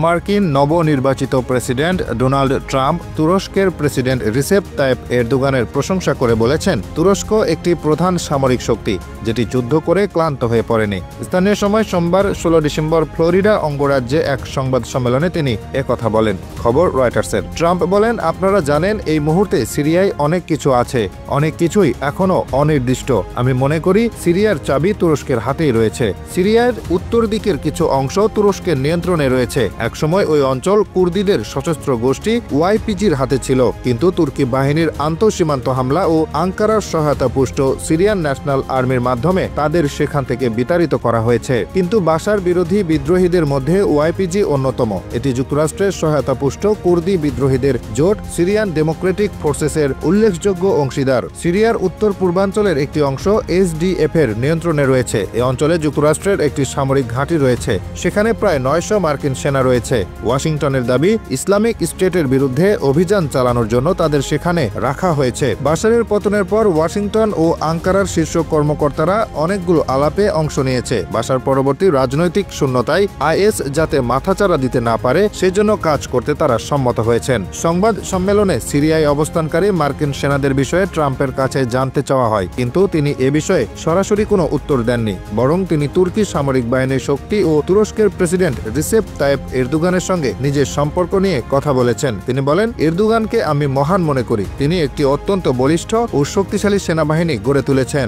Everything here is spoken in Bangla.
মার্কিন নবনির্বাচিত প্রেসিডেন্ট ডোনাল্ড ট্রাম্প তুরস্কের প্রেসিডেন্ট রিসেপ তাইপ এরদোগানের প্রশংসা করে বলেছেন, তুরস্ক একটি প্রধান সামরিক শক্তি যেটি যুদ্ধ করে ক্লান্ত হয়ে পড়েনি। স্থানীয় সময় সোমবার 16 ডিসেম্বর ফ্লোরিডা অঙ্গরাজ্যে এক সংবাদ সম্মেলনে তিনি একথা বলেন। খবর রয়টার্সের। ট্রাম্প বলেন, আপনারা জানেন এই মুহূর্তে সিরিয়ায় অনেক কিছু আছে, অনেক কিছুই এখনো অনির্দিষ্ট। আমি মনে করি সিরিয়ার চাবি তুরস্কের হাতেই রয়েছে। সিরিয়ার উত্তর দিকের কিছু অংশ তুরস্কের নিয়ন্ত্রণে রয়েছে। একসময় ওই অঞ্চল কুর্দিদের সশস্ত্র গোষ্ঠী ওয়াইপিজির হাতে ছিল, কিন্তু তুর্কি বাহিনীর আন্তঃসীমান্ত হামলা ও আঙ্কারার সহায়তা পুষ্ট সিরিয়ান ন্যাশনাল আর্মির মাধ্যমে তাদের সেখান থেকে বিতাড়িত করা হয়েছে। কিন্তু বাশার বিরোধী বিদ্রোহীদের মধ্যে ওয়াইপিজি অন্যতম। এটি যুক্তরাষ্ট্রের সহায়তা পুষ্ট কুর্দি বিদ্রোহীদের জোট সিরিয়ান ডেমোক্রেটিক ফোর্সেসের উল্লেখযোগ্য অংশীদার। সিরিয়ার উত্তর পূর্বাঞ্চলের একটি অংশ এসডিএফ এর নিয়ন্ত্রণে রয়েছে। এ অঞ্চলে যুক্তরাষ্ট্রের একটি সামরিক ঘাঁটি রয়েছে, সেখানে প্রায় 900 মার্কিন সেনা রয়েছে। ওয়াশিংটনের দাবি, ইসলামিক স্টেটের বিরুদ্ধে অভিযান চালানোর জন্য তাদের সেখানে রাখা হয়েছে। বাশারের পতনের পর ওয়াশিংটন ও আঙ্কারার শীর্ষ কর্মকর্তারা অনেকগুলো আলাপে অংশ নিয়েছে। বাশার পরবর্তী রাজনৈতিক শূন্যতায় আইএস যাতে মাথাচাড়া দিতে না পারে সেজন্য কাজ করতে তারা সম্মত হয়েছেন। সংবাদ সম্মেলনে সিরিয়ায় অবস্থানকারী মার্কিন সেনাদের বিষয়ে ট্রাম্পের কাছে জানতে চাওয়া হয়, কিন্তু তিনি এ বিষয়ে সরাসরি কোনো উত্তর দেননি। বরং তিনি তুর্কি সামরিক বাহিনীর শক্তি ও তুরস্কের প্রেসিডেন্ট রিসেপ তাইপ এরদোগানের সঙ্গে নিজের সম্পর্ক নিয়ে কথা বলেছেন। তিনি বলেন, এরদোগানকে আমি মহান মনে করি। তিনি একটি অত্যন্ত বলিষ্ঠ ও শক্তিশালী সেনাবাহিনী গড়ে তুলেছেন।